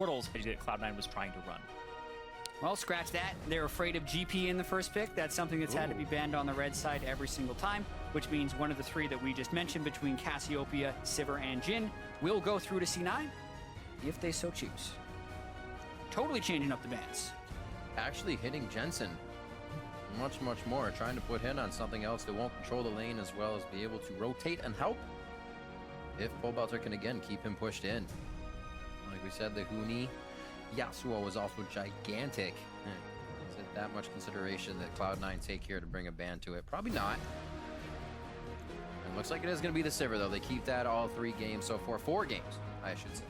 Immortals that Cloud9 was trying to run. Well, scratch that. They're afraid of GP in the first pick. That's something that's had to be banned on the red side every single time, which means one of the three that we just mentioned between Cassiopeia, Sivir, and Jhin will go through to C9 if they so choose. Totally changing up the bans. Actually hitting Jensen much more, trying to put him on something else that won't control the lane as well as be able to rotate and help if Pobelter can again keep him pushed in. Like we said, the Huni Yasuo was also gigantic. Is it that much consideration that Cloud9 take here to bring a ban to it? Probably not. It looks like it is going to be the Sivir, though. They keep that all 3 games so far. 4 games, I should say.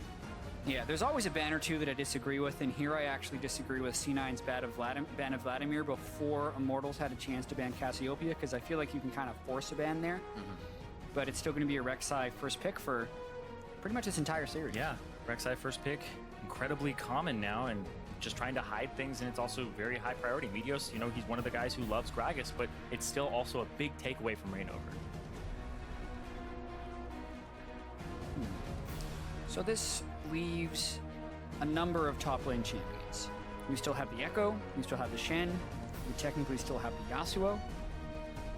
Yeah, there's always a ban or two that I disagree with, and here I actually disagree with C9's ban of Vladimir before Immortals had a chance to ban Cassiopeia, because I feel like you can kind of force a ban there. But it's still going to be a Rek'Sai first pick for pretty much this entire series. Yeah, Rek'Sai first pick, incredibly common now, and just trying to hide things, and it's also very high priority. Meteos, you know, he's one of the guys who loves Gragas, but it's still also a big takeaway from Reingover. So this leaves a number of top lane champions. We still have the Echo, we still have the Shen, we technically still have the Yasuo.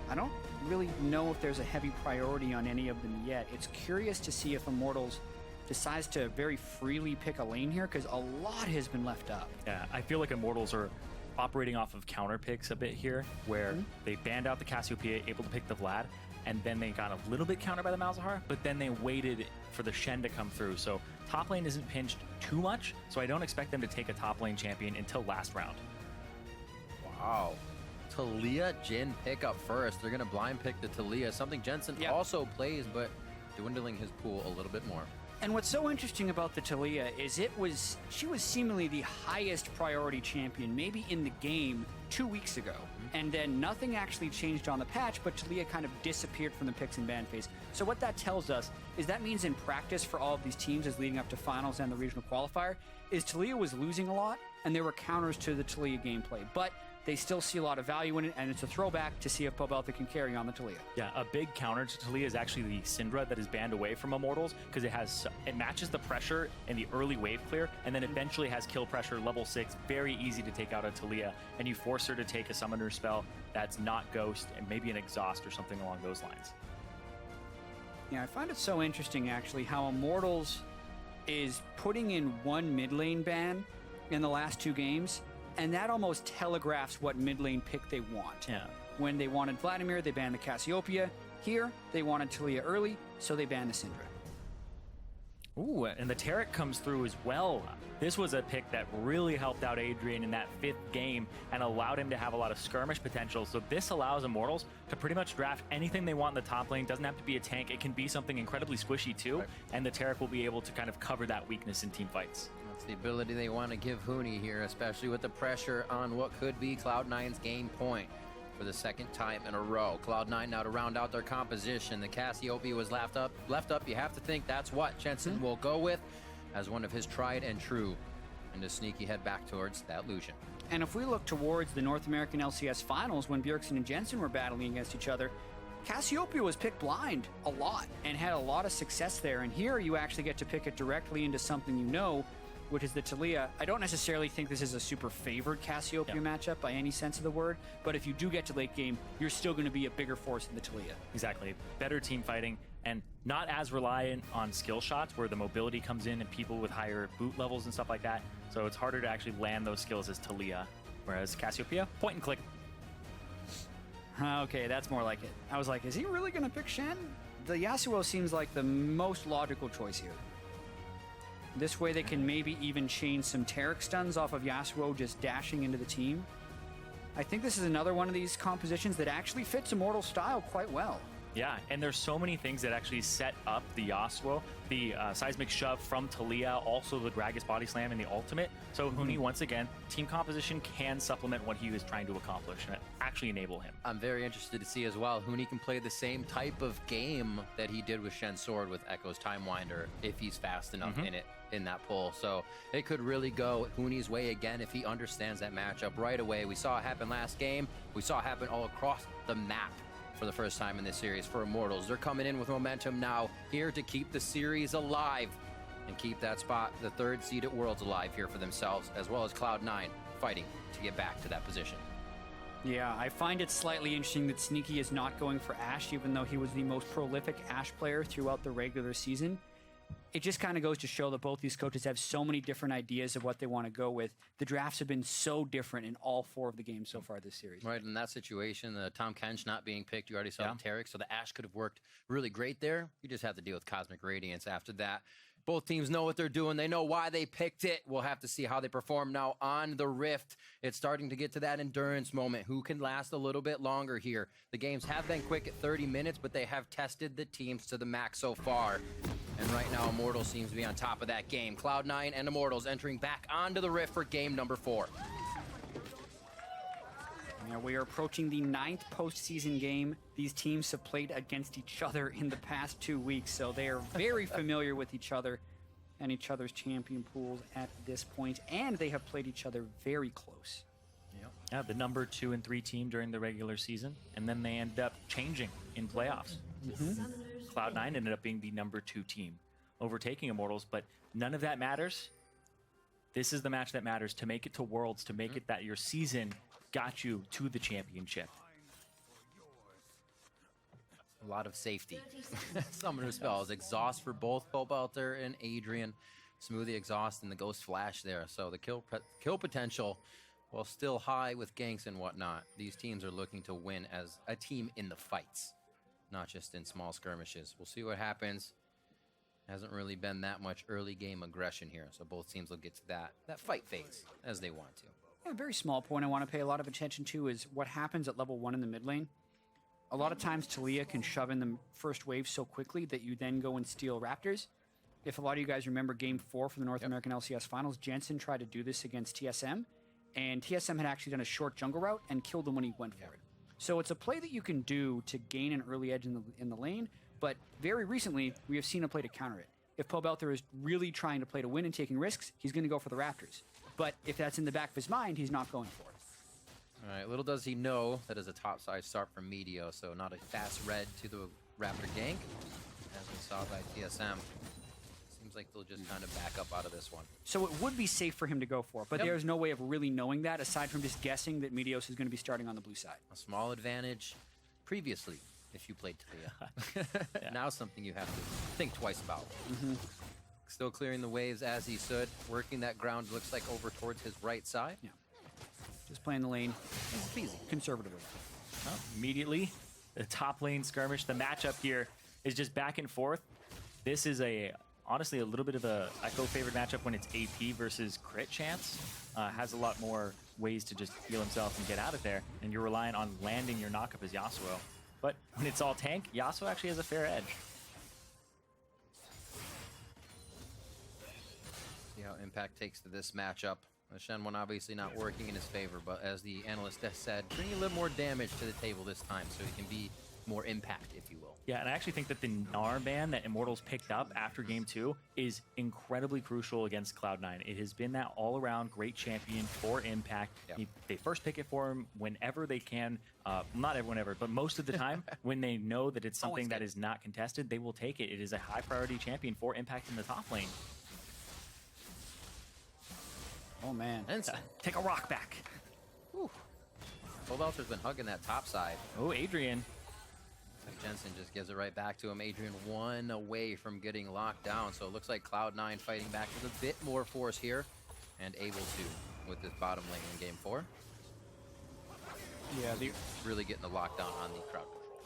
I don't really know if there's a heavy priority on any of them yet. It's curious to see if Immortals decides to very freely pick a lane here, because a lot has been left up. Yeah, I feel like Immortals are operating off of counter picks a bit here, where they banned out the Cassiopeia, able to pick the Vlad, and then they got a little bit countered by the Malzahar, but then they waited for the Shen to come through. So top lane isn't pinched too much, so I don't expect them to take a top lane champion until last round. Wow. Talia Jhin pick up first. They're going to blind pick the Talia, something Jensen also plays, but dwindling his pool a little bit more. And what's so interesting about the Talia is she was seemingly the highest priority champion maybe in the game 2 weeks ago. And then nothing actually changed on the patch, but Talia kind of disappeared from the picks and ban phase. So what that tells us is that means in practice for all of these teams as leading up to finals and the regional qualifier is Talia was losing a lot, and there were counters to the Talia gameplay. But they still see a lot of value in it, and it's a throwback to see if Pobelter can carry on the Talia. Yeah, a big counter to Talia is actually the Syndra that is banned away from Immortals, because it matches the pressure in the early wave clear, and then eventually has kill pressure level 6, very easy to take out a Talia, and you force her to take a summoner spell that's not Ghost, and maybe an Exhaust or something along those lines. Yeah, I find it so interesting, actually, how Immortals is putting in one mid lane ban in the last 2 games, and that almost telegraphs what mid lane pick they want. Yeah. When they wanted Vladimir, they banned the Cassiopeia. Here, they wanted Talia early, so they banned the Syndra. Ooh, and the Taric comes through as well. This was a pick that really helped out Adrian in that 5th game and allowed him to have a lot of skirmish potential. So this allows Immortals to pretty much draft anything they want in the top lane. Doesn't have to be a tank. It can be something incredibly squishy too. Right. And the Taric will be able to kind of cover that weakness in team fights. That's the ability they want to give Huni here, especially with the pressure on what could be Cloud9's game point for the 2nd time in a row. Cloud9 now to round out their composition. The Cassiopeia was left up. You have to think that's what Jensen will go with as one of his tried and true, and to sneaky head back towards that Lucian. And if we look towards the North American LCS finals when Bjergsen and Jensen were battling against each other, Cassiopeia was picked blind a lot and had a lot of success there. And here you actually get to pick it directly into something you know, which is the Talia. I don't necessarily think this is a super favored Cassiopeia matchup by any sense of the word, but if you do get to late game, you're still going to be a bigger force in the Talia. Exactly. Better team fighting and not as reliant on skill shots where the mobility comes in and people with higher boot levels and stuff like that. So it's harder to actually land those skills as Talia, whereas Cassiopeia, point and click. Okay, that's more like it. I was like, is he really going to pick Shen? The Yasuo seems like the most logical choice here. This way they can maybe even chain some Taric stuns off of Yasuo just dashing into the team. I think this is another one of these compositions that actually fits Immortal style quite well. Yeah, and there's so many things that actually set up the Yasuo, the seismic shove from Talia, also the Gragas body slam and the ultimate. So Huni, once again, team composition can supplement what he was trying to accomplish and actually enable him. I'm very interested to see as well, Huni can play the same type of game that he did with Shen's Sword with Echo's Timewinder if he's fast enough in that pull. So it could really go Huni's way again if he understands that matchup right away. We saw it happen last game. We saw it happen all across the map for the first time in this series for Immortals. They're coming in with momentum now, here to keep the series alive. and keep that spot, the 3rd seed at Worlds, alive here for themselves, as well as Cloud9 fighting to get back to that position. Yeah, I find it slightly interesting that Sneaky is not going for Ashe, even though he was the most prolific Ashe player throughout the regular season. It just kind of goes to show that both these coaches have so many different ideas of what they want to go with. The drafts have been so different in all 4 of the games so far this series. Right, in that situation, Tom Kench not being picked, you already saw the Tarek, so the Ashe could have worked really great there. You just have to deal with Cosmic Radiance after that. Both teams know what they're doing. They know why they picked it. We'll have to see how they perform now on the Rift. It's starting to get to that endurance moment. Who can last a little bit longer here? The games have been quick at 30 minutes, but they have tested the teams to the max so far. And right now, Immortals seems to be on top of that game. Cloud9 and Immortals entering back onto the Rift for game number 4. Yeah, we are approaching the 9th postseason game. These teams have played against each other in the past 2 weeks, so they are very familiar with each other and each other's champion pools at this point, and they have played each other very close. Yeah, the number 2 and 3 team during the regular season, and then they ended up changing in playoffs. Cloud9 ended up being the number 2 team, overtaking Immortals, but none of that matters. This is the match that matters to make it to Worlds, to make it that your season got you to the championship. A lot of safety. Summoner spells. Exhaust for both Pobelter and Adrian. Smoothie exhaust and the Ghost Flash there. So the kill potential, while still high with ganks and whatnot, these teams are looking to win as a team in the fights, not just in small skirmishes. We'll see what happens. Hasn't really been that much early game aggression here, so both teams will get to that fight phase as they want to. A very small point I want to pay a lot of attention to is what happens at level 1 in the mid lane. A lot of times Talia can shove in the first wave so quickly that you then go and steal Raptors. If a lot of you guys remember Game 4 from the North American LCS Finals, Jensen tried to do this against TSM, and TSM had actually done a short jungle route and killed him when he went for it. So it's a play that you can do to gain an early edge in the lane, but very recently we have seen a play to counter it. If Pobelter is really trying to play to win and taking risks, he's going to go for the Raptors. But if that's in the back of his mind, he's not going for it. All right, little does he know that is a top-side start from Meteos, so not a fast red to the Raptor gank, as we saw by TSM. Seems like they'll just kind of back up out of this one. So it would be safe for him to go for it, but there's no way of really knowing that, aside from just guessing that Meteos is going to be starting on the blue side. A small advantage previously, if you played Talia. Now something you have to think twice about. Still clearing the waves as he stood, working that ground, looks like over towards his right side. Yeah. Just playing the lane Easy. conservatively. Well, immediately, the top lane skirmish, the matchup here is just back and forth. This is honestly a little bit of a Echo favorite matchup when it's AP versus crit chance. Has a lot more ways to just heal himself and get out of there, and you're relying on landing your knockup as Yasuo. But when it's all tank, Yasuo actually has a fair edge. See how Impact takes to this matchup. The Shen one obviously not working in his favor, but as the analyst has said, bring a little more damage to the table this time so he can be more impact, if you will. Yeah, and I actually think that the Gnar ban that Immortals picked up after Game 2 is incredibly crucial against Cloud9. It has been that all-around great champion for Impact. They first pick it for him whenever they can. Not whenever, but most of the time when they know that it's something that is not contested, they will take it. It is a high-priority champion for Impact in the top lane. Oh, man. Take a rock back. Pobelter's been hugging that top side. Oh, Adrian. Jensen just gives it right back to him. Adrian one away from getting locked down, so it looks like Cloud9 fighting back with a bit more force here and able to with this bottom lane in Game 4. Yeah, really getting the lockdown on the crowd control.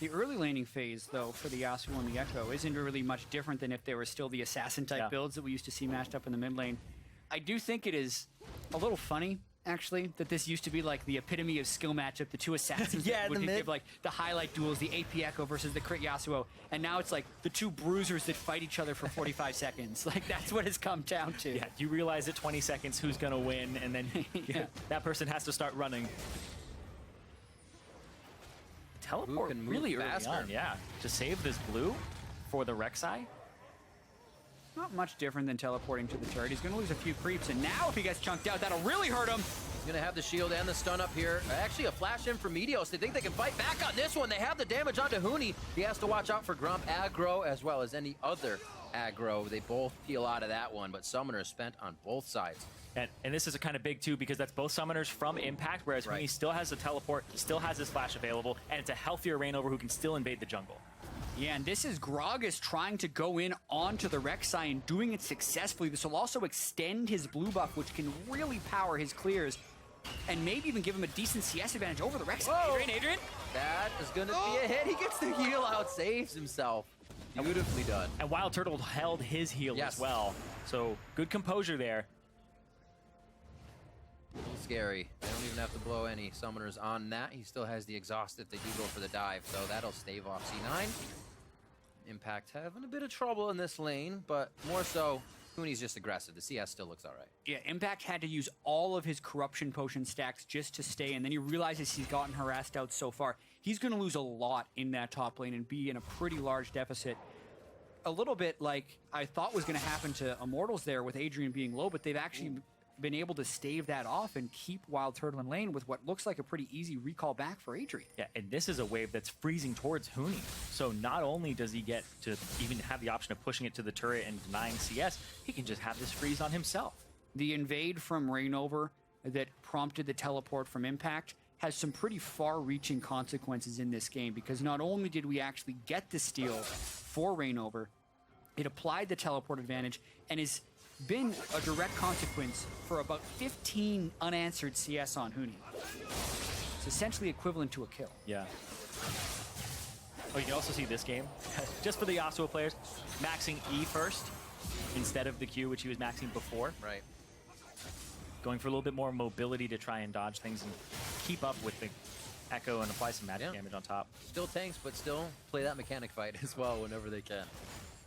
the early laning phase, though, for the Yasuo and the Echo isn't really much different than if they were still the assassin-type builds that we used to see matched up in the mid lane. I do think it is a little funny, actually, that this used to be like the epitome of skill matchup, the two assassins that would give like the highlight duels, the AP Echo versus the crit Yasuo, and now it's like the two bruisers that fight each other for 45 seconds. Like, that's what it's come down to. Yeah, you realize at 20 seconds who's gonna win, and then that person has to start running. Teleport really early on, to save this blue for the Rek'Sai. Not much different than teleporting to the turret. He's going to lose a few creeps, and now if he gets chunked out, that'll really hurt him. He's going to have the shield and the stun up here. Actually, a flash in from Meteos. They think they can fight back on this one. They have the damage onto Huni. He has to watch out for Grump aggro as well as any other aggro. They both peel out of that one, but Summoner is spent on both sides. And this is a kind of big too, because that's both summoners from Impact, whereas Huni still has a teleport, still has his flash available, and it's a healthier Reingover who can still invade the jungle. Yeah, and this is Gragas trying to go in onto the Rek'Sai and doing it successfully. This will also extend his blue buff, which can really power his clears, and maybe even give him a decent CS advantage over the Rek'Sai. Adrian? That is going to be a hit. He gets the heal out, saves himself. Beautifully done. And Wildturtle held his heal as well. So good composure there. A little scary. They don't even have to blow any summoners on that. He still has the exhaust if they do go for the dive, so that'll stave off C9. Impact having a bit of trouble in this lane, but more so, Huni's just aggressive. The CS still looks all right. Yeah, Impact had to use all of his corruption potion stacks just to stay, and then he realizes he's gotten harassed out so far. He's going to lose a lot in that top lane and be in a pretty large deficit. A little bit like I thought was going to happen to Immortals there with Adrian being low, but they've actually been able to stave that off and keep Wildturtle in lane with what looks like a pretty easy recall back for Adrian. Yeah, and this is a wave that's freezing towards Huni. So not only does he get to even have the option of pushing it to the turret and denying CS, he can just have this freeze on himself. The invade from Reingover that prompted the teleport from Impact has some pretty far-reaching consequences in this game, because not only did we actually get the steal for Reingover, it applied the teleport advantage and has been a direct consequence for about 15 unanswered CS on Huni. It's essentially equivalent to a kill. Yeah. Oh, you can also see this game, just for the Yasuo players, maxing E first instead of the Q, which he was maxing before. Right. Going for a little bit more mobility to try and dodge things and keep up with the Echo and apply some magic damage on top. Still tanks, but still play that mechanic fight as well whenever they can.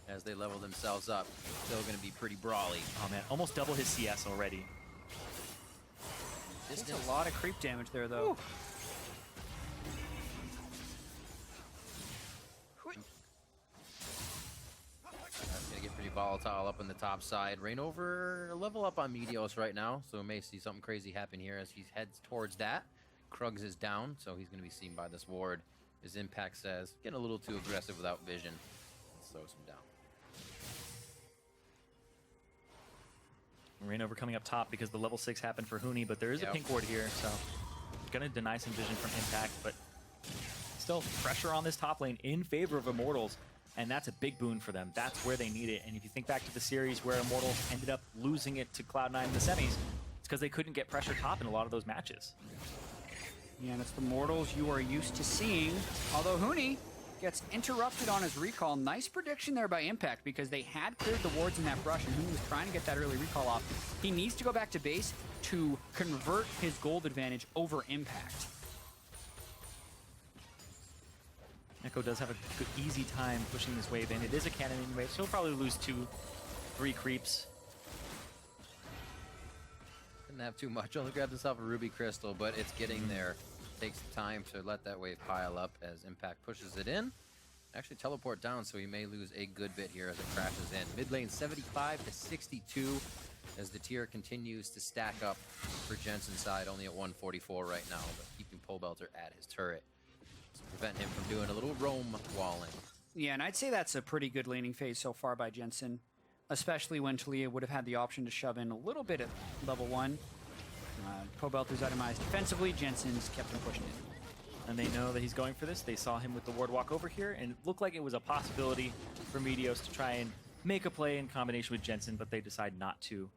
As they level themselves up, still going to be pretty brawly. Oh man, almost double his CS already. This is a lot of creep damage there, though. That's going to get pretty volatile up on the top side. Reingover level up on Meteos right now, so we may see something crazy happen here as he heads towards that. Krugs is down, so he's going to be seen by this ward. His Impact says, getting a little too aggressive without vision. Slows him down. Reingover coming up top because the level 6 happened for Huni, but there is a pink ward here, so gonna deny some vision from Impact, but still pressure on this top lane in favor of Immortals, and that's a big boon for them. That's where they need it. And if you think back to the series where Immortals ended up losing it to Cloud9 in the semis, it's because they couldn't get pressure top in a lot of those matches. Yeah, and it's the Mortals you are used to seeing, although Huni gets interrupted on his recall. Nice prediction there by Impact, because they had cleared the wards in that brush, and Huni was trying to get that early recall off. He needs to go back to base to convert his gold advantage over Impact. Echo does have a good, easy time pushing this wave in. It is a cannon wave, so he'll probably lose 2-3 creeps. Didn't have too much. Only grabbed himself a ruby crystal, but it's getting there. Takes time to let that wave pile up as Impact pushes it in. Actually teleport down, so he may lose a good bit here as it crashes in. Mid lane 75 to 62 as the tier continues to stack up for Jensen's side, only at 144 right now, but keeping Pobelter at his turret to prevent him from doing a little roam walling. Yeah, and I'd say that's a pretty good laning phase so far by Jensen, especially when Talia would have had the option to shove in a little bit at level 1. Pobelter's itemized defensively, Jensen's kept him pushing in. And they know that he's going for this. They saw him with the ward walk over here, and it looked like it was a possibility for Meteos to try and make a play in combination with Jensen, but they decide not to.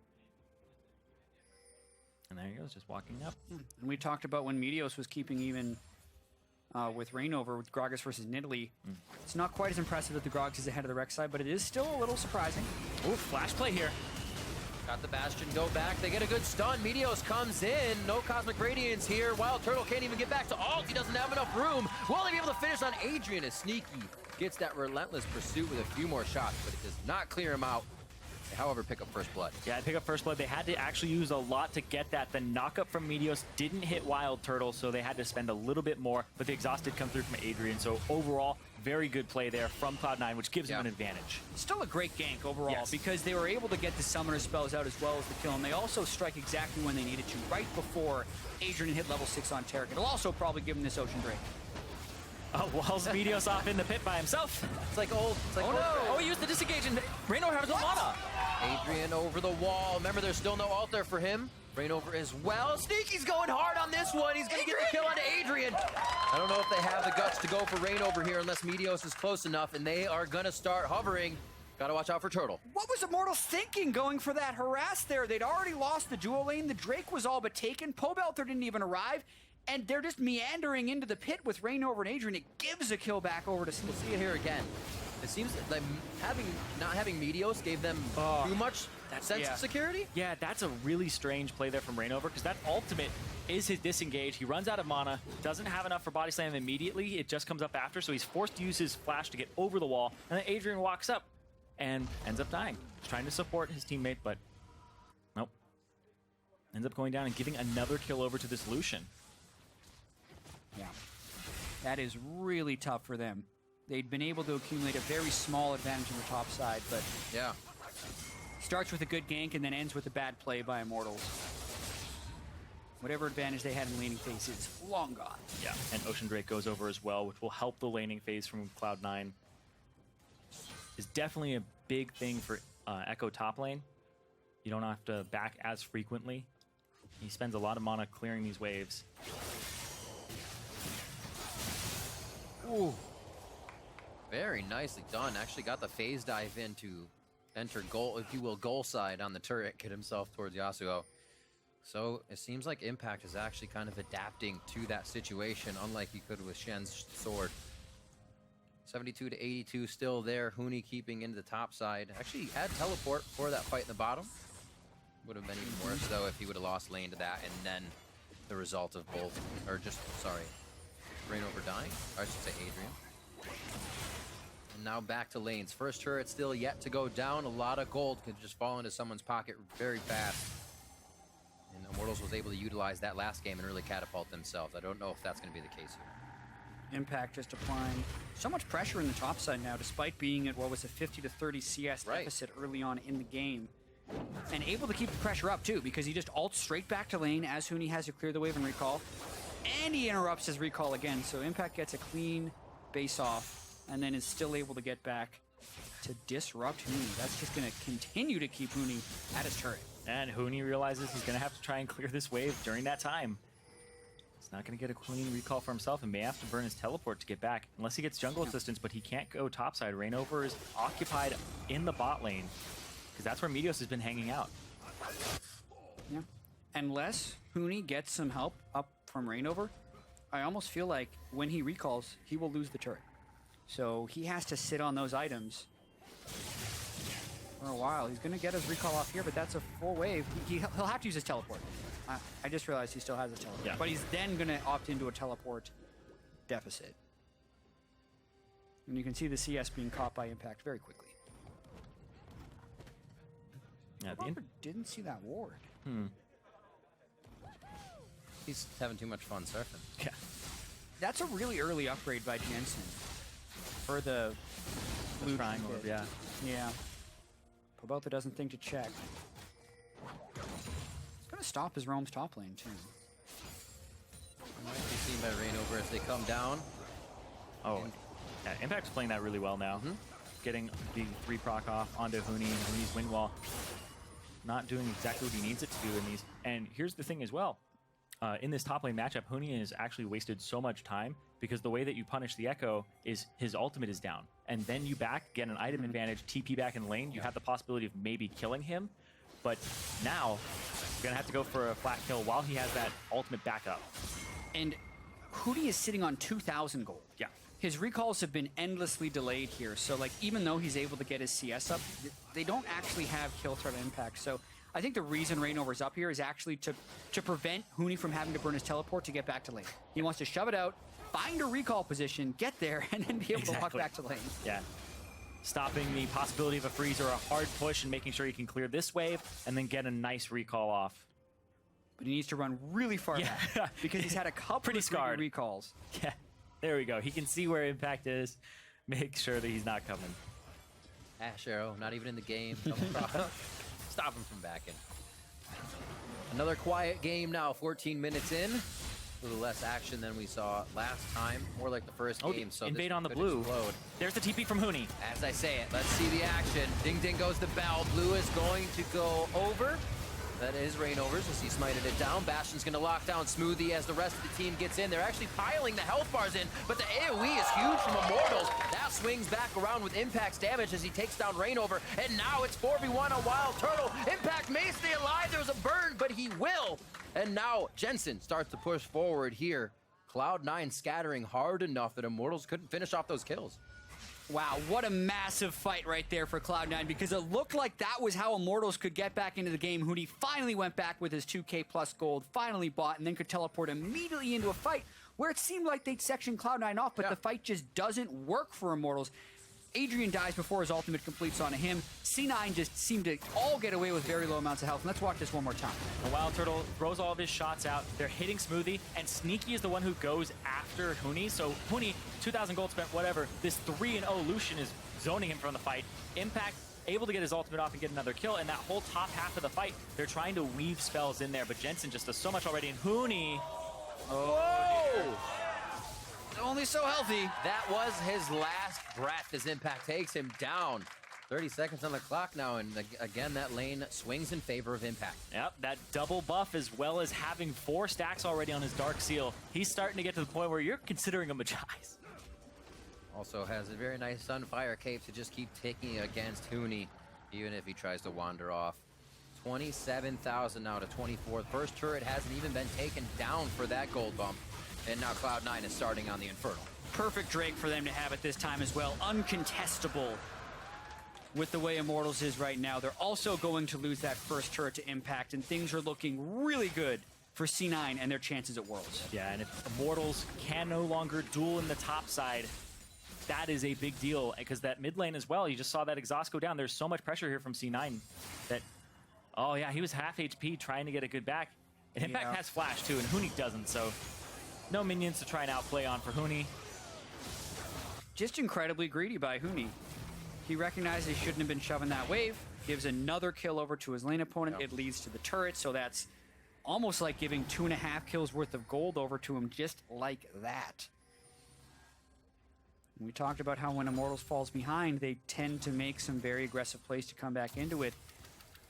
And there he goes, just walking up. And we talked about when Meteos was keeping even with Reingover, with Gragas versus Nidalee. It's not quite as impressive that the Gragas is ahead of the Rek'Sai, but it is still a little surprising. Oh, flash play here. Got the Bastion go back. They get a good stun. Meteos comes in. No Cosmic Radiance here. Wildturtle can't even get back to ult. He doesn't have enough room. Will he be able to finish on Adrian as Sneaky gets that relentless pursuit with a few more shots, but it does not clear him out. They, however, pick up first blood. Yeah, pick up first blood. They had to actually use a lot to get that. The knockup from Meteos didn't hit Wildturtle, so they had to spend a little bit more, but the exhaust did come through from Adrian. So overall, very good play there from Cloud9, which gives them an advantage. Still a great gank overall, because they were able to get the summoner spells out as well as the kill, and they also strike exactly when they needed to, right before Adrian hit level 6 on Taric. It'll also probably give him this Ocean Break. Oh, walls Meteos off in the pit by himself. It's like old. It's like old Oh, friends. he used the disengage and Reingover has no mana. Adrian over the wall. Remember, there's still no ult there for him. Reingover as well. Sneaky's going hard on this one. He's going to get the kill on Adrian. I don't know if they have the guts to go for Reingover here unless Meteos is close enough, and they are going to start hovering. Got to watch out for Turtle. What was Immortals thinking going for that harass there? They'd already lost the duo lane. The Drake was all but taken. Pobelter didn't even arrive. And they're just meandering into the pit with Reingover and Adrian. It gives a kill back over to We'll Smoothie. see it here again. It seems like not having Meteos gave them too much sense of security. Yeah, that's a really strange play there from Reingover because that ultimate is his disengage. He runs out of mana, doesn't have enough for body slam immediately. It just comes up after, so he's forced to use his flash to get over the wall. And then Adrian walks up and ends up dying. He's trying to support his teammate, but nope. Ends up going down and giving another kill over to this Lucian. Yeah, that is really tough for them. They'd been able to accumulate a very small advantage on the top side, but Yeah. starts with a good gank and then ends with a bad play by Immortals. Whatever advantage they had in laning phase is long gone. Yeah, and Ocean Drake goes over as well, which will help the laning phase from Cloud9. Is definitely a big thing for Echo top lane. You don't have to back as frequently. He spends a lot of mana clearing these waves. Ooh. Very nicely done. Actually got the phase dive in to enter goal, if you will, goal side on the turret, get himself towards Yasuo. So it seems like Impact is actually kind of adapting to that situation, unlike you could with Shen's sword. 72 to 82 still there. Huni keeping into the top side. Actually had teleport for that fight in the bottom. Would have been even worse though if he would have lost lane to that and then the result of both, or just, sorry, Reingover dying. Or I should say Adrian. And now back to lanes. First turret still yet to go down. A lot of gold could just fall into someone's pocket very fast. And Immortals was able to utilize that last game and really catapult themselves. I don't know if that's going to be the case here. Impact just applying so much pressure in the top side now, despite being at what was a 50 to 30 CS deficit early on in the game. And able to keep the pressure up too, because he just ults straight back to lane as Huni has to clear the wave and recall. And he interrupts his recall again, so Impact gets a clean base off and then is still able to get back to disrupt Huni. That's just going to continue to keep Huni at his turret. And Huni realizes he's going to have to try and clear this wave during that time. He's not going to get a clean recall for himself and may have to burn his teleport to get back, unless he gets jungle assistance, but he can't go topside. Reingover is occupied in the bot lane, because that's where Meteos has been hanging out. Yeah. Unless Huni gets some help up from Reingover, I almost feel like when he recalls, he will lose the turret. So he has to sit on those items for a while. He's going to get his recall off here, but that's a full wave. He'll have to use his teleport. I just realized he still has his teleport. Yeah. But he's then going to opt into a teleport deficit. And you can see the CS being caught by Impact very quickly. Yeah, Pobelter didn't see that ward. He's having too much fun surfing. Yeah. That's a really early upgrade by Jensen for the blue triangle, trinket. yeah. Yeah. Pobelter doesn't think to check. It's going to stop his roam's top lane, too. Might be seen by Reingover as they come down. Oh, yeah, Impact's playing that really well now. Getting the 3 proc off onto Huni and Huni's wind wall. Not doing exactly what he needs it to do in these. And here's the thing as well. In this top lane matchup, Huni has actually wasted so much time because the way that you punish the Echo is his ultimate is down. And then you back, get an item advantage, TP back in lane. You have the possibility of maybe killing him. But now, you're going to have to go for a flat kill while he has that ultimate backup. And Huni is sitting on 2,000 gold. Yeah. His recalls have been endlessly delayed here. So, like, even though he's able to get his CS up, they don't actually have kill threat impact. So, I think the reason Reingover's up here is actually to prevent Huni from having to burn his teleport to get back to lane. He wants to shove it out, find a recall position, get there, and then be able to walk back to lane. Yeah. Stopping the possibility of a freeze or a hard push and making sure he can clear this wave and then get a nice recall off. But he needs to run really far back because he's had a couple Pretty of scarred recalls. Yeah, there we go. He can see where Impact is. Make sure that he's not coming. Ash Arrow, not even in the game. Stop him from backing. Another quiet game now, 14 minutes in. A little less action than we saw last time, more like the first game. So invade this on the could blue. explode. There's the TP from Huni. As I say it, let's see the action. Ding ding goes the bell. Blue is going to go over. That is Reingovers as he smited it down. Bastion's going to lock down Smoothie as the rest of the team gets in. They're actually piling the health bars in, but the AoE is huge from Immortals. That swings back around with Impact's damage as he takes down Reingover, and now it's 4v1 on Wildturtle. Impact may stay alive. There's a burn, but he will. And now Jensen starts to push forward here. Cloud9 scattering hard enough that Immortals couldn't finish off those kills. Wow, what a massive fight right there for Cloud9, because it looked like that was how Immortals could get back into the game. Huni finally went back with his 2K plus gold, finally bought, and then could teleport immediately into a fight where it seemed like they'd section Cloud9 off, but the fight just doesn't work for Immortals. Adrian dies before his ultimate completes onto him. C9 just seemed to all get away with very low amounts of health. Let's watch this one more time. The Wildturtle throws all of his shots out. They're hitting Smoothie, and Sneaky is the one who goes after Huni. So Huni, 2,000 gold spent, whatever. This 3-0 Lucian is zoning him from the fight. Impact able to get his ultimate off and get another kill, and that whole top half of the fight, they're trying to weave spells in there, but Jensen just does so much already, and Huni... Oh! Only so healthy. That was his last breath as Impact takes him down. 30 seconds on the clock now, and again, that lane swings in favor of Impact. Yep, that double buff as well as having 4 stacks already on his Dark Seal. He's starting to get to the point where you're considering him a Jais. Also has a very nice Sunfire cape to just keep taking against Huni, even if he tries to wander off. 27,000 now to 24. First turret hasn't even been taken down for that gold bump. And now Cloud9 is starting on the Infernal. Perfect Drake for them to have at this time as well. Uncontestable with the way Immortals is right now. They're also going to lose that first turret to Impact, and things are looking really good for C9 and their chances at Worlds. Yeah, and if Immortals can no longer duel in the top side, that is a big deal, because that mid lane as well, you just saw that exhaust go down. There's so much pressure here from C9 that, oh yeah, he was half HP trying to get a good back. And Impact has flash too, and Huni doesn't, so no minions to try and outplay on for Huni. Just incredibly greedy by Huni. He recognized he shouldn't have been shoving that wave, gives another kill over to his lane opponent. It leads to the turret, so that's almost like giving 2.5 kills worth of gold over to him just like that. We talked about how when Immortals falls behind, they tend to make some very aggressive plays to come back into it.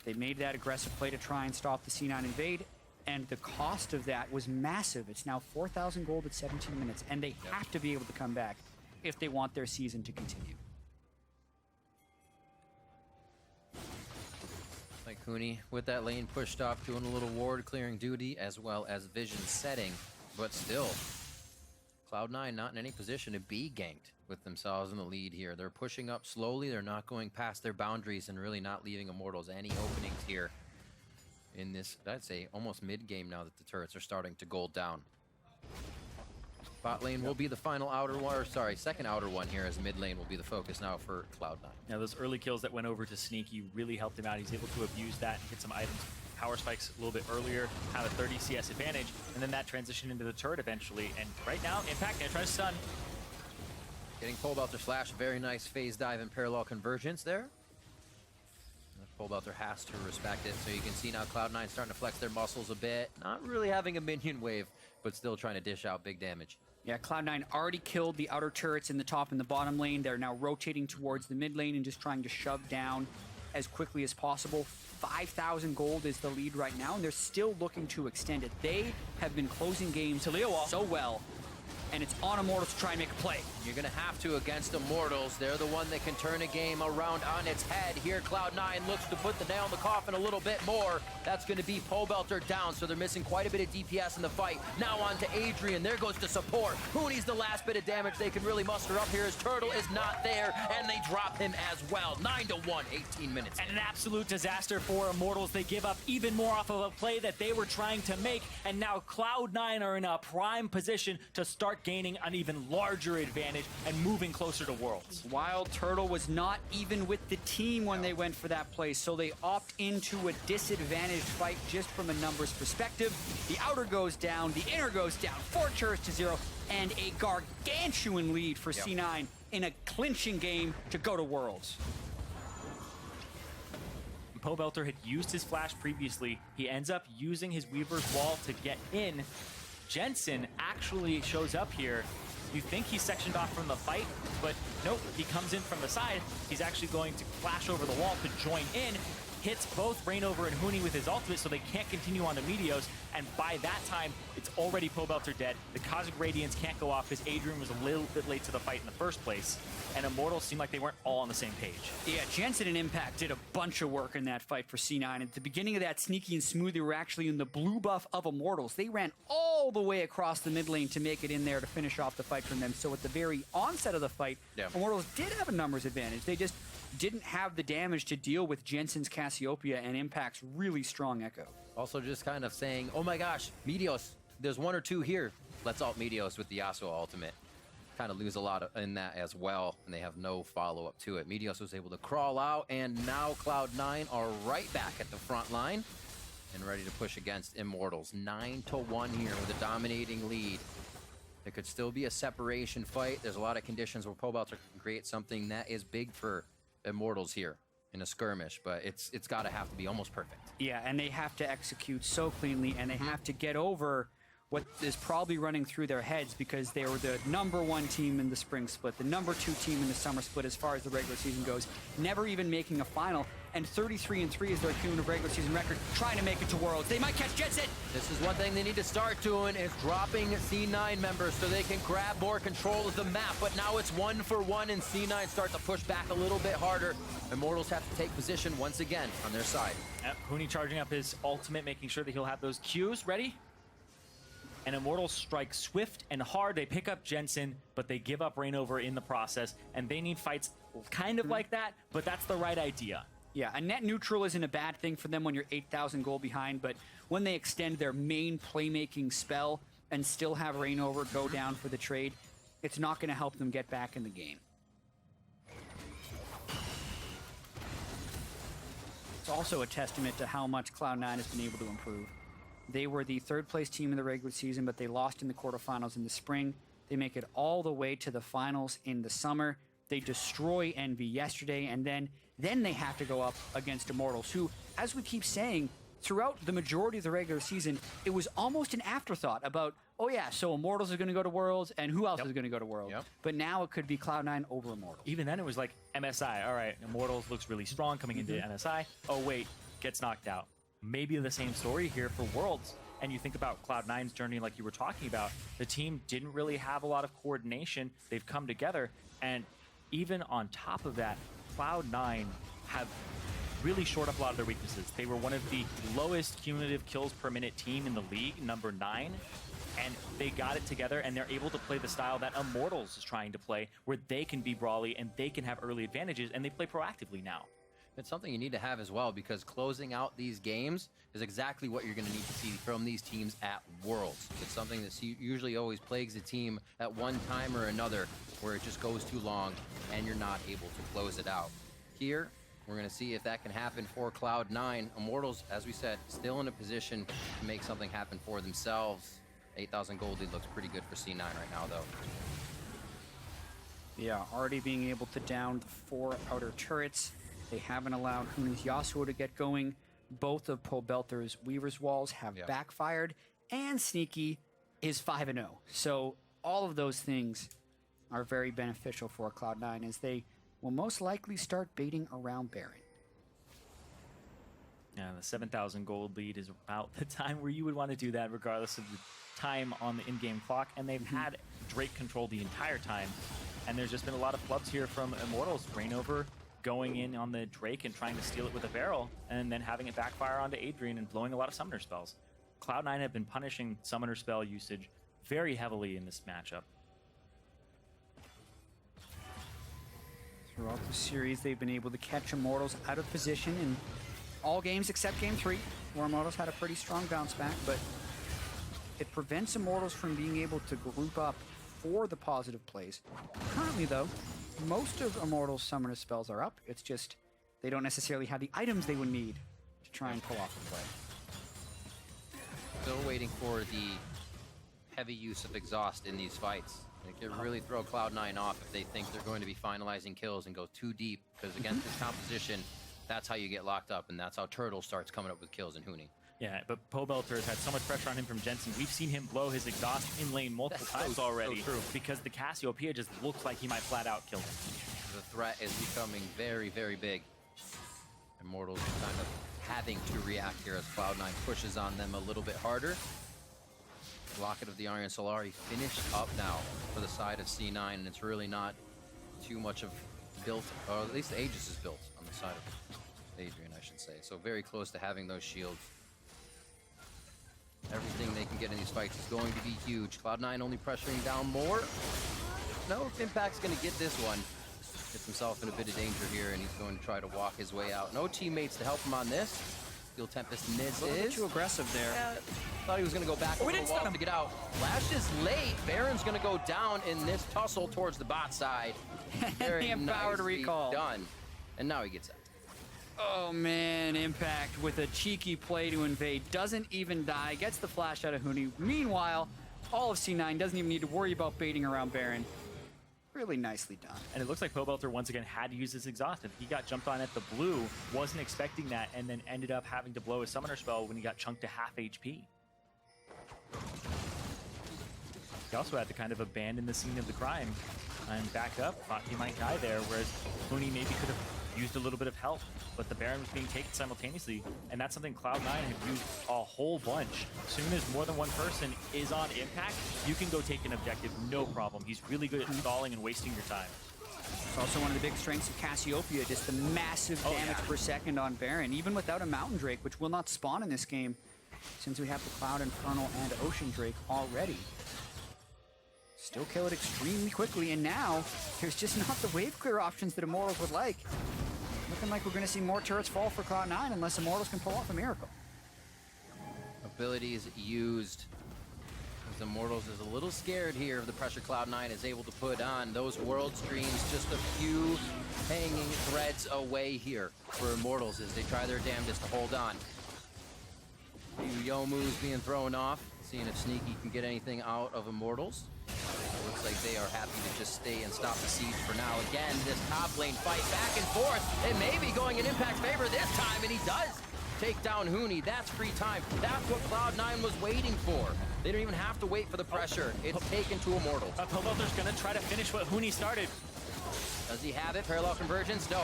They made that aggressive play to try and stop the C9 invade, and the cost of that was massive. It's now 4,000 gold at 17 minutes, and they have to be able to come back if they want their season to continue. Like Huni with that lane pushed up, doing a little ward clearing duty as well as vision setting, but still, Cloud9 not in any position to be ganked with themselves in the lead here. They're pushing up slowly, they're not going past their boundaries and really not leaving Immortals any openings here in this, I'd say, almost mid-game now that the turrets are starting to gold down. Bot lane will be the final outer one, or sorry, second outer one here, as mid lane will be the focus now for Cloud9. Now those early kills that went over to Sneaky really helped him out. He's able to abuse that and hit some items, power spikes a little bit earlier, have a 30 CS advantage, and then that transitioned into the turret eventually. And right now, Impact gonna try to stun. Getting Pobelter slash, very nice phase dive and parallel convergence there. Pobelter has to respect it, so you can see now Cloud9 starting to flex their muscles a bit. Not really having a minion wave, but still trying to dish out big damage. Yeah, Cloud9 already killed the outer turrets in the top and the bottom lane. They're now rotating towards the mid lane and just trying to shove down as quickly as possible. 5,000 gold is the lead right now, and they're still looking to extend it. They have been closing games so well, and it's on Immortals to try and make a play. You're going to have to against Immortals. They're the one that can turn a game around on its head. Here, Cloud9 looks to put the nail in the coffin a little bit more. That's going to be Pobelter down, so they're missing quite a bit of DPS in the fight. Now on to Adrian. There goes the support. Huni's the last bit of damage they can really muster up here as Turtle is not there, and they drop him as well. 9-1, 18 minutes. And an absolute disaster for Immortals. They give up even more off of a play that they were trying to make, and now Cloud9 are in a prime position to start gaining an even larger advantage and moving closer to Worlds. Wildturtle was not even with the team when they went for that play, so they opt into a disadvantaged fight just from a numbers perspective. The outer goes down, the inner goes down, 4 turrets to 0, and a gargantuan lead for C9 in a clinching game to go to Worlds. Pobelter had used his flash previously. He ends up using his Weaver's Wall to get in. Jensen actually shows up here. You think he's sectioned off from the fight, but nope, he comes in from the side. He's actually going to flash over the wall to join in, hits both Reingover and Huni with his ultimate so they can't continue on to Meteos, and by that time, it's already Pobelter dead. The Cosmic Radiance can't go off because Adrian was a little bit late to the fight in the first place, and Immortals seemed like they weren't all on the same page. Yeah, Jensen and Impact did a bunch of work in that fight for C9. At the beginning of that, Sneaky and Smoothie were actually in the blue buff of Immortals. They ran all the way across the mid lane to make it in there to finish off the fight from them. So at the very onset of the fight, Immortals did have a numbers advantage. They just didn't have the damage to deal with Jensen's Cassiopeia and Impact's really strong Echo. Also just kind of saying, oh my gosh, Meteos, there's one or two here. Let's ult Meteos with the Yasuo ultimate. Kind of lose a lot in that as well, and they have no follow-up to it. Meteos was able to crawl out, and now Cloud9 are right back at the front line and ready to push against Immortals. 9-1 here with a dominating lead. There could still be a separation fight. There's a lot of conditions where Pobelter can create something that is big for Immortals here in a skirmish, but it's got to have to be almost perfect. Yeah, and they have to execute so cleanly, and they have to get over what is probably running through their heads, because they were the #1 team in the spring split, the #2 team in the summer split as far as the regular season goes, never even making a final, and 33-3 is their cumulative regular season record, trying to make it to Worlds. They might catch Jensen! This is one thing they need to start doing, is dropping C9 members so they can grab more control of the map, but now it's 1-for-1, and C9 start to push back a little bit harder. Immortals have to take position once again on their side. Yep, Huni charging up his ultimate, making sure that he'll have those Qs ready. And Immortals strike swift and hard. They pick up Jensen, but they give up Reingover in the process, and they need fights kind of like that, but that's the right idea. Yeah, a net neutral isn't a bad thing for them when you're 8,000 gold behind, but when they extend their main playmaking spell and still have Reingover go down for the trade, it's not going to help them get back in the game. It's also a testament to how much Cloud9 has been able to improve. They were the third-place team in the regular season, but they lost in the quarterfinals in the spring. They make it all the way to the finals in the summer. They destroy Envy yesterday, and then they have to go up against Immortals, who, as we keep saying, throughout the majority of the regular season, it was almost an afterthought about, oh yeah, so Immortals is going to go to Worlds, and who else is going to go to Worlds? But now it could be Cloud9 over Immortals. Even then, it was like MSI. All right, Immortals looks really strong coming into MSI. Oh wait, gets knocked out. Maybe the same story here for Worlds. And you think about Cloud9's journey like you were talking about, the team didn't really have a lot of coordination. They've come together, and even on top of that, Cloud9 have really shored up a lot of their weaknesses. They were one of the lowest cumulative kills per minute team in the league, #9, and they got it together, and they're able to play the style that Immortals is trying to play, where they can be brawly and they can have early advantages, and they play proactively now. It's something you need to have as well, because closing out these games is exactly what you're going to need to see from these teams at Worlds. It's something that usually always plagues a team at one time or another, where it just goes too long and you're not able to close it out. Here, we're going to see if that can happen for Cloud9. Immortals, as we said, still in a position to make something happen for themselves. 8,000 gold lead looks pretty good for C9 right now, though. Yeah, already being able to down the 4 outer turrets. They haven't allowed Huni's Yasuo to get going. Both of Pobelter's Weaver's Walls have backfired, and Sneaky is 5-0. So all of those things are very beneficial for Cloud9, as they will most likely start baiting around Baron. Yeah, the 7,000 gold lead is about the time where you would want to do that, regardless of the time on the in-game clock. And they've had Drake control the entire time. And there's just been a lot of flubs here from Immortals. Reingover going in on the Drake and trying to steal it with a barrel, and then having it backfire onto Adrian and blowing a lot of summoner spells. Cloud9 have been punishing summoner spell usage very heavily in this matchup. Throughout the series, they've been able to catch Immortals out of position in all games except Game 3, where Immortals had a pretty strong bounce back, but it prevents Immortals from being able to group up for the positive plays. Currently, though, most of Immortals' summoner spells are up. It's just they don't necessarily have the items they would need to try and pull off the play. Still waiting for the heavy use of exhaust in these fights. It can really throw Cloud9 off if they think they're going to be finalizing kills and go too deep, because against this composition, that's how you get locked up, and that's how Turtle starts coming up with kills in Huni. Yeah, but Pobelter has had so much pressure on him from Jensen. We've seen him blow his exhaust in lane multiple times already because the Cassiopeia just looks like he might flat out kill him. The threat is becoming very, very big. Immortals are kind of having to react here as Cloud9 pushes on them a little bit harder. Rocket of the Iron Solari finished up now for the side of C9, and it's really not too much of built, or at least the Aegis is built on the side of Adrian, I should say. So very close to having those shields. Everything they can get in these fights is going to be huge. Cloud9 only pressuring down more. No, Impact's going to get this one. Gets himself in a bit of danger here, and he's going to try to walk his way out. No teammates to help him on this. Steel Tempest mids A little bit too aggressive there. Yeah, thought he was going to go back over the wall to get out. Flash is late. Baron's going to go down in this tussle towards the bot side. Very The empowered recall. done. And now he gets out. Oh man, Impact with a cheeky play to invade. Doesn't even die. Gets the flash out of Huni. Meanwhile, all of C9 doesn't even need to worry about baiting around Baron. Really nicely done. And it looks like Pobelter once again had to use his exhaust. If he got jumped on at the blue, wasn't expecting that, and then ended up having to blow his summoner spell when he got chunked to half HP. He also had to kind of abandon the scene of the crime and back up. Thought he might die there, whereas Huni maybe could have used a little bit of help, but the Baron was being taken simultaneously, and that's something Cloud9 have used a whole bunch. As soon as more than one person is on Impact, you can go take an objective, no problem. He's really good at stalling and wasting your time. It's also one of the big strengths of Cassiopeia, just the massive damage per second on Baron, even without a Mountain Drake, which will not spawn in this game, since we have the Cloud, Infernal, and Ocean Drake already. Still kill it extremely quickly, and now there's just not the wave clear options that Immortals would like. Looking like we're going to see more turrets fall for Cloud9 unless Immortals can pull off a miracle. Abilities used. As Immortals is a little scared here of the pressure Cloud9 is able to put on. Those world streams just a few hanging threads away here for Immortals as they try their damnedest to hold on. A few Youmu's being thrown off, seeing if Sneaky can get anything out of Immortals. Looks like they are happy to just stay and stop the siege for now. Again, this top lane fight back and forth. It may be going in Impact's favor this time, and he does take down Huni. That's free time. That's what Cloud9 was waiting for. They don't even have to wait for the pressure. It's taken to Immortals. Pobelter's going to try to finish what Huni started. Does he have it? Parallel convergence? No.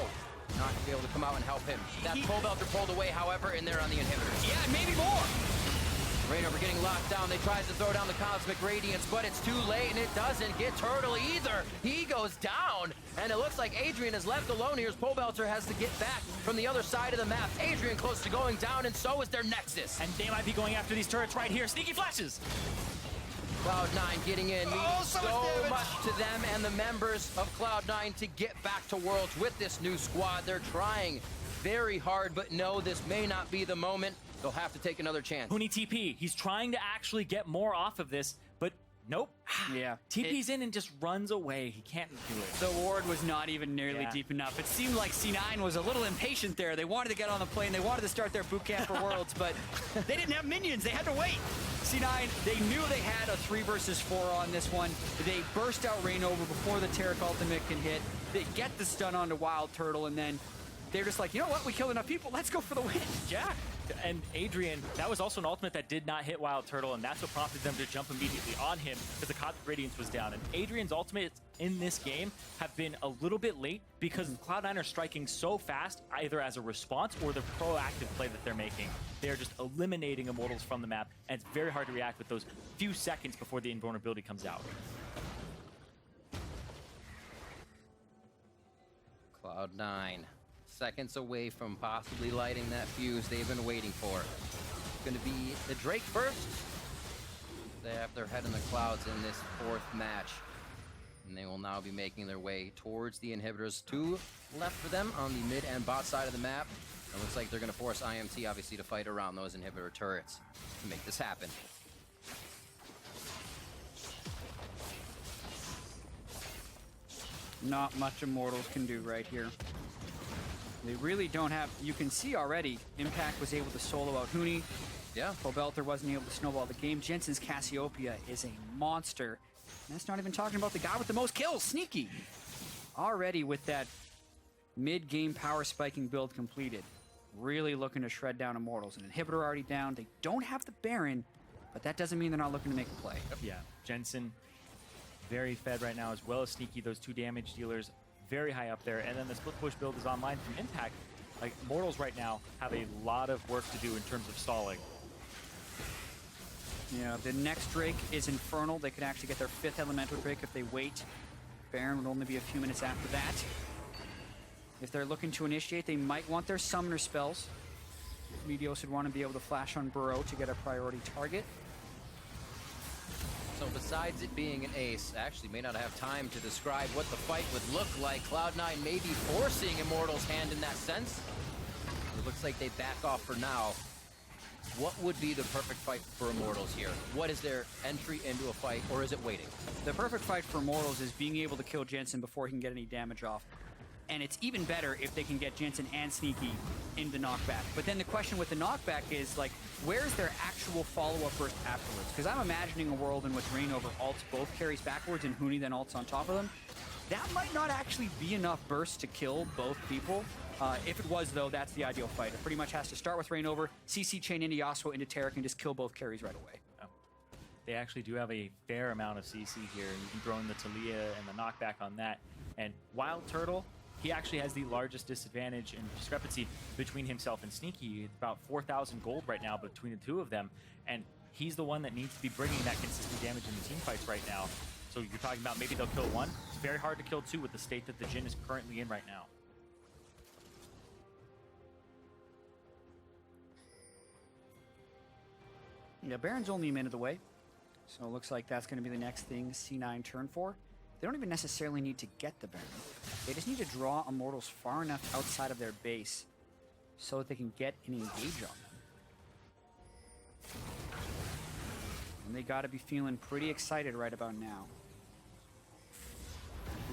Not to be able to come out and help him. That Pobelter pulled away, however, and they're on the inhibitors. Yeah, maybe more. Reingover getting locked down. They tries to throw down the Cosmic Radiance, but it's too late, and it doesn't get Turtle either. He goes down, and it looks like Adrian is left alone here as Pobelter has to get back from the other side of the map. Adrian close to going down, and so is their Nexus. And they might be going after these turrets right here. Sneaky flashes. Cloud9 getting in, meaning so much to them and the members of Cloud9 to get back to Worlds with this new squad. They're trying very hard, but no, this may not be the moment. They'll have to take another chance. Huni TP. He's trying to actually get more off of this, but nope. Yeah. TP's in and just runs away. He can't do it. The ward was not even nearly deep enough. It seemed like C9 was a little impatient there. They wanted to get on the plane. They wanted to start their boot camp for Worlds, but they didn't have minions. They had to wait. C9, they knew they had a 3 versus 4 on this one. They burst out Reingover before the Taric ultimate can hit. They get the stun onto Wildturtle, and then they're just like, you know what? We killed enough people. Let's go for the win. Yeah. And Adrian, that was also an ultimate that did not hit Wildturtle, and that's what prompted them to jump immediately on him because the Cosmic Radiance was down. And Adrian's ultimates in this game have been a little bit late because Cloud9 are striking so fast, either as a response or the proactive play that they're making. They're just eliminating Immortals from the map, and it's very hard to react with those few seconds before the invulnerability comes out. Cloud9. Seconds away from possibly lighting that fuse they've been waiting for. It's going to be the Drake first. They have their head in the clouds in this 4th match. And they will now be making their way towards the inhibitors. 2 left for them on the mid and bot side of the map. It looks like they're going to force IMT, obviously, to fight around those inhibitor turrets to make this happen. Not much Immortals can do right here. They really don't have... You can see already, Impact was able to solo out Huni. Yeah. Pobelter wasn't able to snowball the game. Jensen's Cassiopeia is a monster. And that's not even talking about the guy with the most kills, Sneaky. Already with that mid-game power spiking build completed. really looking to shred down Immortals. An inhibitor already down. They don't have the Baron, but that doesn't mean they're not looking to make a play. Yeah, Jensen, very fed right now, as well as Sneaky, those 2 damage dealers, very high up there. And then the split push build is online from Impact. Like, Immortals right now have a lot of work to do in terms of stalling. Yeah, the next Drake is Infernal. They could actually get their 5th Elemental Drake if they wait. Baron would only be a few minutes after that. If they're looking to initiate, they might want their Summoner spells. Meteos would want to be able to flash on Burrow to get a priority target. So besides it being an ace, I actually may not have time to describe what the fight would look like. Cloud9 may be forcing Immortals' hand in that sense. It looks like they back off for now. What would be the perfect fight for Immortals here? What is their entry into a fight, or is it waiting? The perfect fight for Immortals is being able to kill Jensen before he can get any damage off. And it's even better if they can get Jensen and Sneaky in the knockback. But then the question with the knockback is, like, where's their actual follow-up burst afterwards? Because I'm imagining a world in which Reingover ults both carries backwards and Huni then ults on top of them. That might not actually be enough bursts to kill both people. If it was, though, that's the ideal fight. It pretty much has to start with Reingover, CC chain into Yasuo, into Taric, and just kill both carries right away. They actually do have a fair amount of CC here. You can throw in the Talia and the knockback on that. And Wildturtle, he actually has the largest disadvantage and discrepancy between himself and Sneaky. It's about 4,000 gold right now between the two of them. And he's the one that needs to be bringing that consistent damage in the team fights right now. So you're talking about maybe they'll kill 1. It's very hard to kill 2 with the state that the Jhin is currently in right now. Yeah, Baron's only a minute away. So it looks like that's going to be the next thing C9 turn for. They don't even necessarily need to get the Baron. They just need to draw Immortals far enough outside of their base so that they can get an engage on them. And they got to be feeling pretty excited right about now.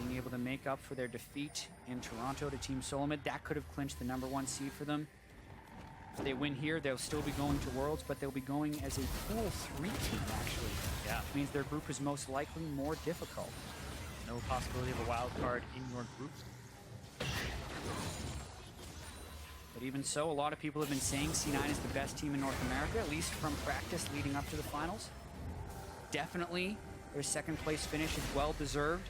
Being able to make up for their defeat in Toronto to Team Solomid, that could have clinched the #1 seed for them. If they win here, they'll still be going to Worlds, but they'll be going as a pool 3 team, actually. Yeah. Which means their group is most likely more difficult. No possibility of a wild card in your group. But even so, a lot of people have been saying C9 is the best team in North America, at least from practice leading up to the finals. Definitely, their 2nd place finish is well-deserved.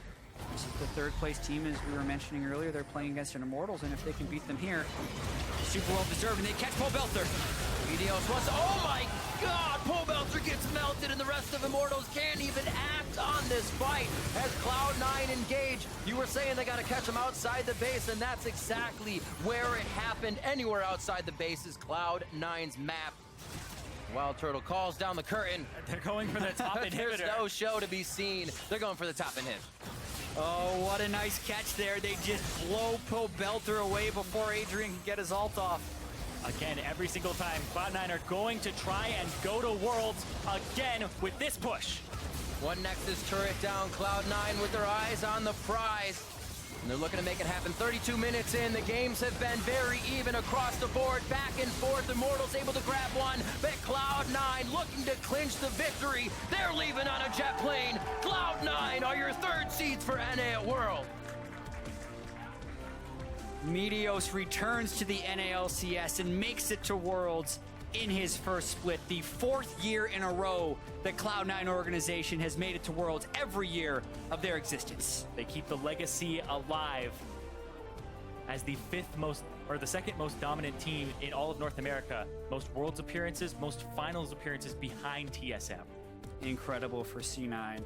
This is the 3rd place team, as we were mentioning earlier. They're playing against an Immortals, and if they can beat them here, super well-deserved, and they catch Pobelter. Meteos wants, oh my god! Pobelter gets melted, and the rest of Immortals can't even act on this fight as Cloud9 engage. You were saying they gotta catch him outside the base, and that's exactly where it happened. Anywhere outside the base is Cloud9's map. Wildturtle calls down the curtain. They're going for the top inhibitor. There's no show to be seen. They're going for the top inhib. Oh, what a nice catch there. They just blow Pobelter away before Adrian can get his ult off. Again, every single time, Cloud9 are going to try and go to Worlds again with this push. One Nexus turret down, Cloud9 with their eyes on the prize. And they're looking to make it happen. 32 minutes in, the games have been very even across the board. Back and forth, Immortals able to grab one, but Cloud9 looking to clinch the victory. They're leaving on a jet plane. Cloud9 are your 3rd seeds for NA at World. Meteos returns to the NALCS and makes it to Worlds in his first split. The 4th year in a row the Cloud9 organization has made it to Worlds every year of their existence. They keep the legacy alive as the 5th most, or the 2nd most dominant team in all of North America. Most Worlds appearances, most Finals appearances behind TSM. Incredible for C9.